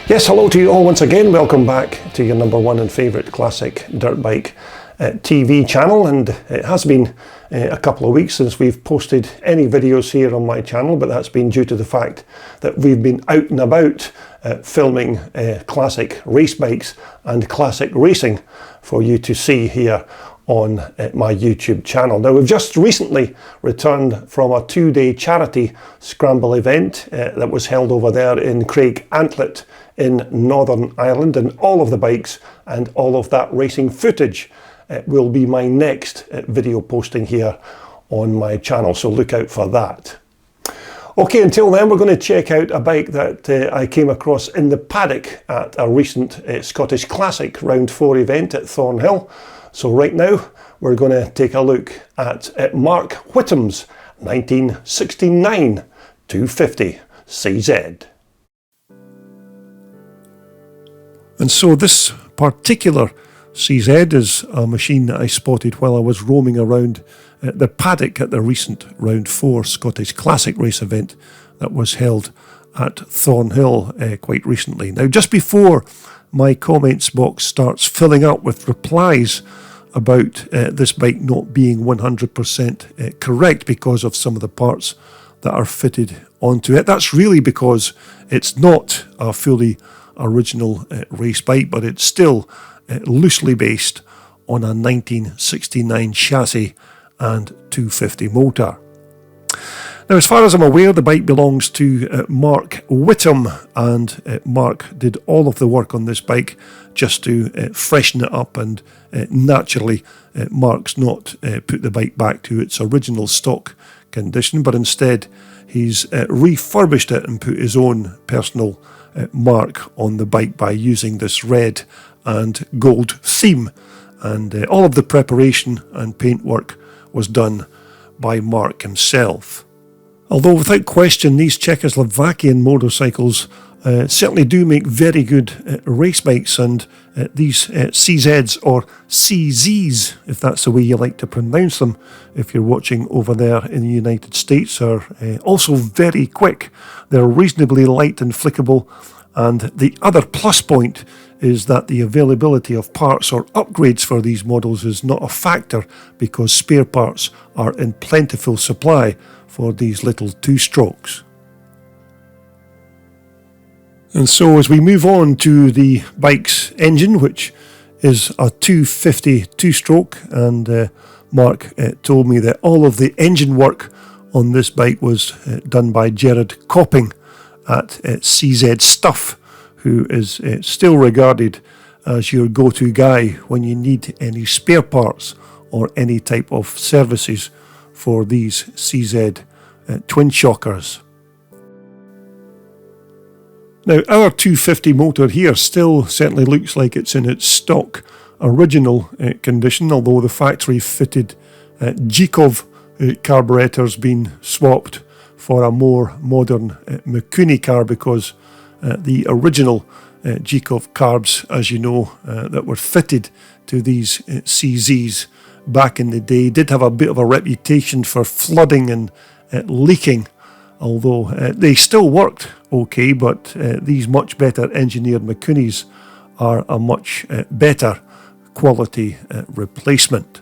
Yes, hello to you all once again. Welcome back to your number one and favourite classic dirt bike TV channel, and it has been a couple of weeks since we've posted any videos here on my channel, but that's been due to the fact that we've been out and about filming classic race bikes and classic racing for you to see here on my YouTube channel. Now, we've just recently returned from a two-day charity scramble event that was held over there in Craigantlet in Northern Ireland, and all of the bikes and all of that racing footage will be my next video posting here on my channel, so look out for that. Okay, until then, we're going to check out a bike that I came across in the paddock at a recent Scottish Classic Round 4 event at Thornhill. So right now, we're going to take a look at Mark Whitham's 1969 250 CZ. And so this particular CZ is a machine that I spotted while I was roaming around the paddock at the recent Round 4 Scottish Classic race event that was held at Thornhill quite recently. Now, just before my comments box starts filling up with replies about this bike not being 100% correct because of some of the parts that are fitted onto it, that's really because it's not a fully original race bike, but it's still loosely based on a 1969 chassis and 250 motor. Now, as far as I'm aware, the bike belongs to Mark Whitham, and Mark did all of the work on this bike just to freshen it up, and naturally Mark's not put the bike back to its original stock condition, but instead he's refurbished it and put his own personal mark on the bike by using this red and gold theme, and all of the preparation and paintwork was done by Mark himself. Although without question these Czechoslovakian motorcycles certainly do make very good race bikes, and these CZs, or CZs if that's the way you like to pronounce them if you're watching over there in the United States, are also very quick. They're reasonably light and flickable, and the other plus point is that the availability of parts or upgrades for these models is not a factor because spare parts are in plentiful supply for these little two-strokes. And so as we move on to the bike's engine, which is a 250 two-stroke, and Mark told me that all of the engine work on this bike was done by Gerard Copping at CZ Stuff, who is still regarded as your go-to guy when you need any spare parts or any type of services for these CZ Twinshockers. Now, our 250 motor here still certainly looks like it's in its stock original condition, although the factory fitted Zhikov carburetor's been swapped for a more modern Mikuni car, because the original Zhikov carbs, as you know, that were fitted to these CZs back in the day did have a bit of a reputation for flooding and leaking, although they still worked okay, but these much better engineered Mikunis are a much better quality replacement.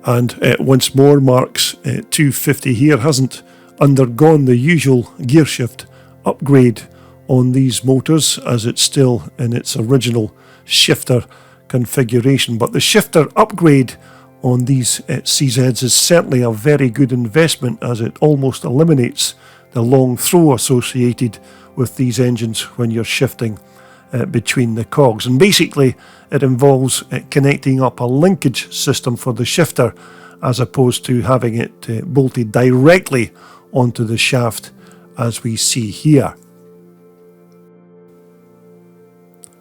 And once more, Mark's 250 here hasn't undergone the usual gearshift upgrade on these motors, as it's still in its original shifter configuration, but the shifter upgrade on these CZs is certainly a very good investment, as it almost eliminates the long throw associated with these engines when you're shifting between the cogs. And basically it involves connecting up a linkage system for the shifter as opposed to having it bolted directly onto the shaft as we see here.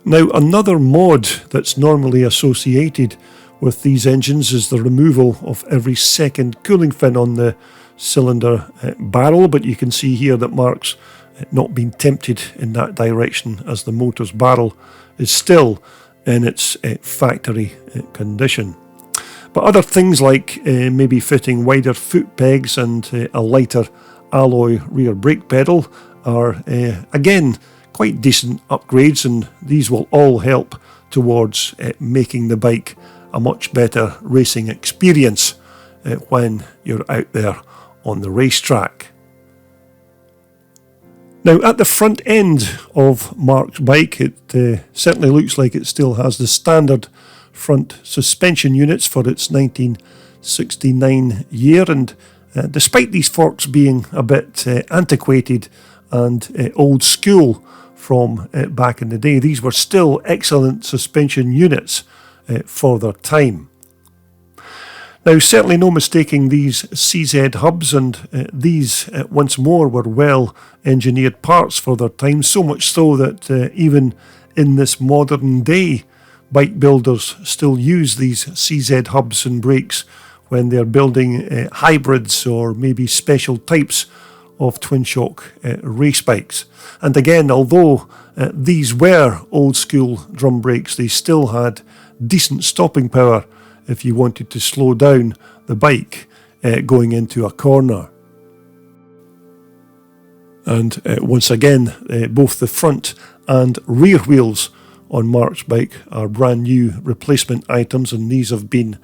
Now, another mod that's normally associated with these engines is the removal of every second cooling fin on the cylinder barrel, but you can see here that Mark's not been tempted in that direction, as the motor's barrel is still in its factory condition. But other things like maybe fitting wider foot pegs and a lighter alloy rear brake pedal are again quite decent upgrades, and these will all help towards making the bike a much better racing experience when you're out there on the racetrack. Now, at the front end of Mark's bike, it certainly looks like it still has the standard front suspension units for its 1969 year, and despite these forks being a bit antiquated and old school from back in the day, these were still excellent suspension units for their time. Now, certainly no mistaking these CZ hubs, and these once more were well engineered parts for their time, so much so that even in this modern day, bike builders still use these CZ hubs and brakes when they're building hybrids or maybe special types of Twinshock race bikes. And again, although these were old school drum brakes, they still had decent stopping power if you wanted to slow down the bike going into a corner. And once again, both the front and rear wheels on Mark's bike are brand new replacement items, and these have been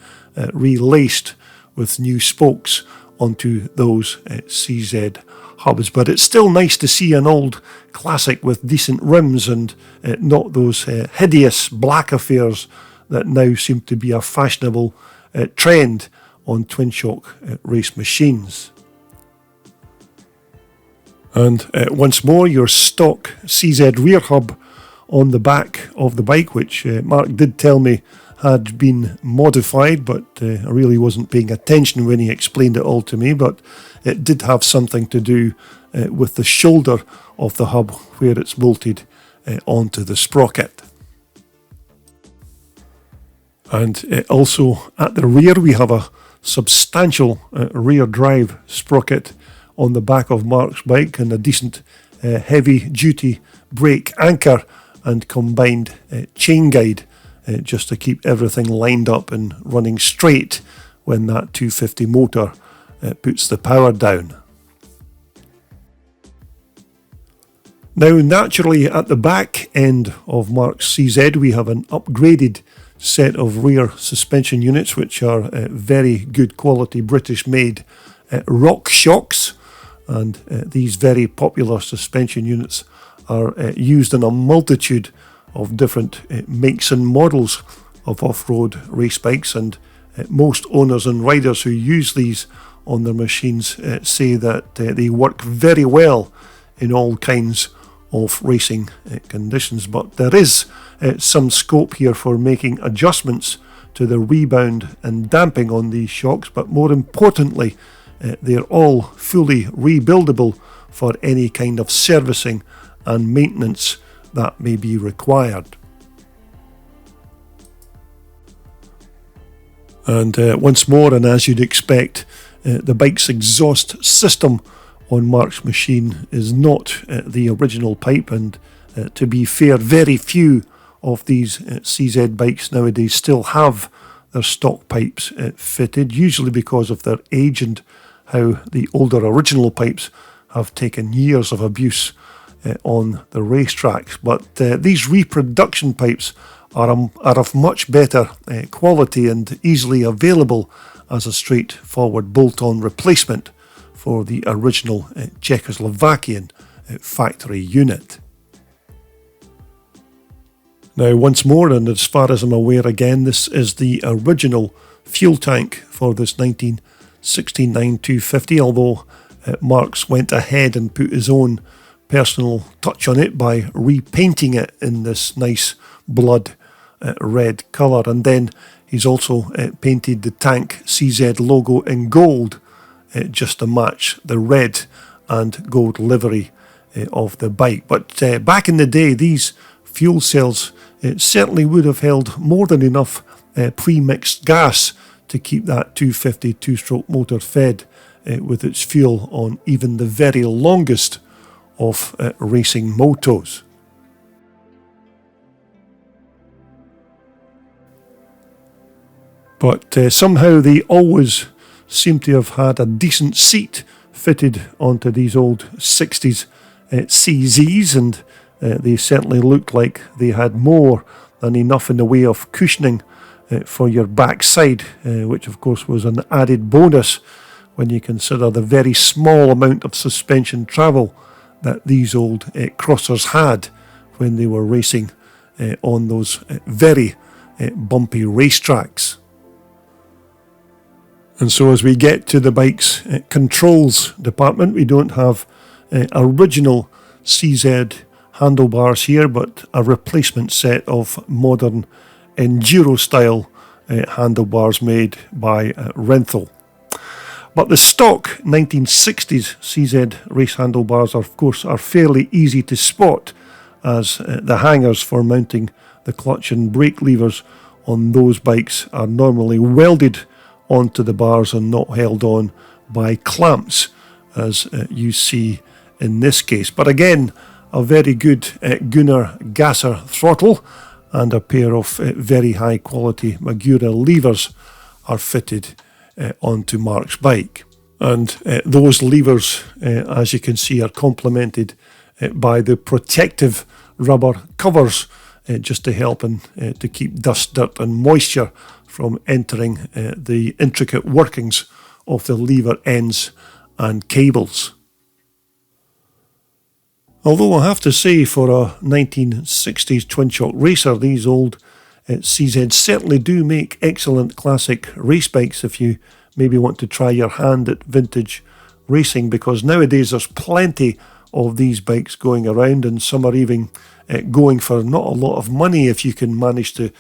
relaced with new spokes onto those CZ hubs. But it's still nice to see an old classic with decent rims and not those hideous black affairs that now seem to be a fashionable trend on Twinshock race machines. And once more, your stock CZ rear hub on the back of the bike, which Mark did tell me had been modified, but I really wasn't paying attention when he explained it all to me, but it did have something to do with the shoulder of the hub where it's bolted onto the sprocket. And also at the rear we have a substantial rear drive sprocket on the back of Mark's bike, and a decent heavy duty brake anchor and combined chain guide just to keep everything lined up and running straight when that 250 motor puts the power down. Now, naturally, at the back end of Mark's CZ we have an upgraded set of rear suspension units, which are very good quality British made rock shocks, and these very popular suspension units are used in a multitude of different makes and models of off-road race bikes, and most owners and riders who use these on their machines say that they work very well in all kinds of racing conditions. But there is some scope here for making adjustments to the rebound and damping on these shocks, but more importantly, they're all fully rebuildable for any kind of servicing and maintenance that may be required. And once more, and as you'd expect, the bike's exhaust system on Mark's machine is not the original pipe, and to be fair, very few of these CZ bikes nowadays still have their stock pipes fitted, usually because of their age and how the older original pipes have taken years of abuse on the racetracks. But these reproduction pipes are of much better quality and easily available as a straightforward bolt-on replacement for the original Czechoslovakian factory unit. Now, once more, and as far as I'm aware again, this is the original fuel tank for this 1969 250, although Marks went ahead and put his own personal touch on it by repainting it in this nice blood red colour, and then he's also painted the tank CZ logo in gold just to match the red and gold livery of the bike. But back in the day, these fuel cells certainly would have held more than enough pre-mixed gas to keep that 250 two-stroke motor fed with its fuel on even the very longest of racing motos. But somehow they always seem to have had a decent seat fitted onto these old 60s CZs, and they certainly looked like they had more than enough in the way of cushioning for your backside, which of course was an added bonus when you consider the very small amount of suspension travel that these old crossers had when they were racing on those very bumpy racetracks. And so as we get to the bike's controls department, we don't have original CZ handlebars here, but a replacement set of modern enduro style handlebars made by Renthal. But the stock 1960s CZ race handlebars, of course, are fairly easy to spot, as the hangers for mounting the clutch and brake levers on those bikes are normally welded onto the bars and not held on by clamps, as you see in this case. But again, a very good Gunnar Gasser throttle and a pair of very high quality Magura levers are fitted onto Mark's bike. And those levers, as you can see, are complemented by the protective rubber covers just to help and to keep dust, dirt and moisture from entering the intricate workings of the lever ends and cables. Although I have to say, for a 1960s Twinshock racer, these old CZs certainly do make excellent classic race bikes if you maybe want to try your hand at vintage racing, because nowadays there's plenty of these bikes going around, and some are even going for not a lot of money if you can manage to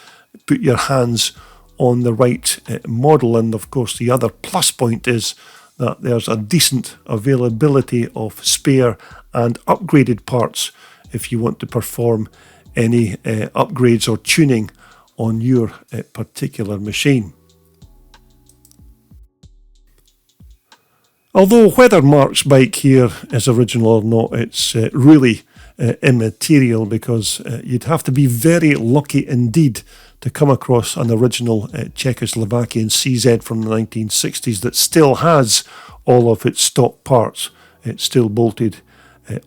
put your hands on the right model. And of course the other plus point is that there's a decent availability of spare and upgraded parts if you want to perform any upgrades or tuning on your particular machine. Although whether Mark's bike here is original or not, it's really immaterial, because you'd have to be very lucky indeed to come across an original Czechoslovakian CZ from the 1960s that still has all of its stock parts. It's still bolted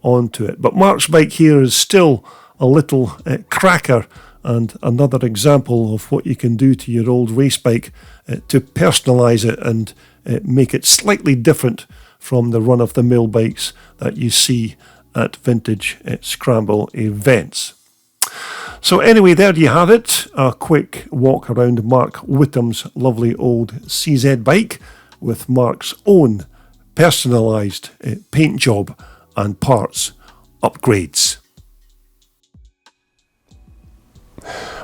onto it. But Mark's bike here is still a little cracker, and another example of what you can do to your old race bike to personalise it and make it slightly different from the run-of-the-mill bikes that you see at vintage scramble events. So anyway, there you have it, a quick walk around Mark Whitham's lovely old CZ bike with Mark's own personalised paint job and parts upgrades.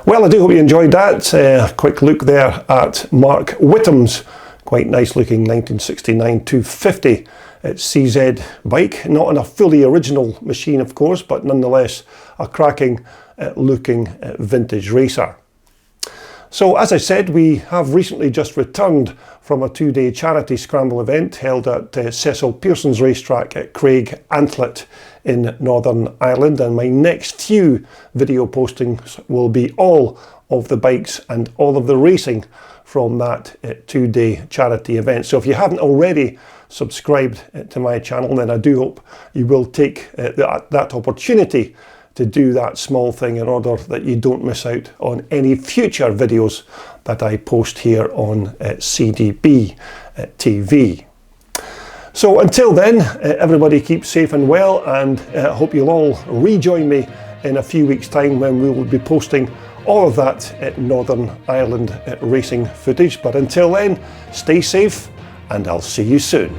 Well, I do hope you enjoyed that. A quick look there at Mark Whitham's quite nice looking 1969 250 CZ bike. Not on a fully original machine, of course, but nonetheless a cracking looking vintage racer. So as I said, we have recently just returned from a 2-day charity scramble event held at Cecil Pearson's racetrack at Craig Antlet in Northern Ireland, and my next few video postings will be all of the bikes and all of the racing from that 2-day charity event. So if you haven't already subscribed to my channel, then I do hope you will take that opportunity to do that small thing in order that you don't miss out on any future videos that I post here on CDB TV. So until then, everybody keep safe and well, and I hope you'll all rejoin me in a few weeks' time when we will be posting all of that Northern Ireland racing footage. But until then, stay safe and I'll see you soon.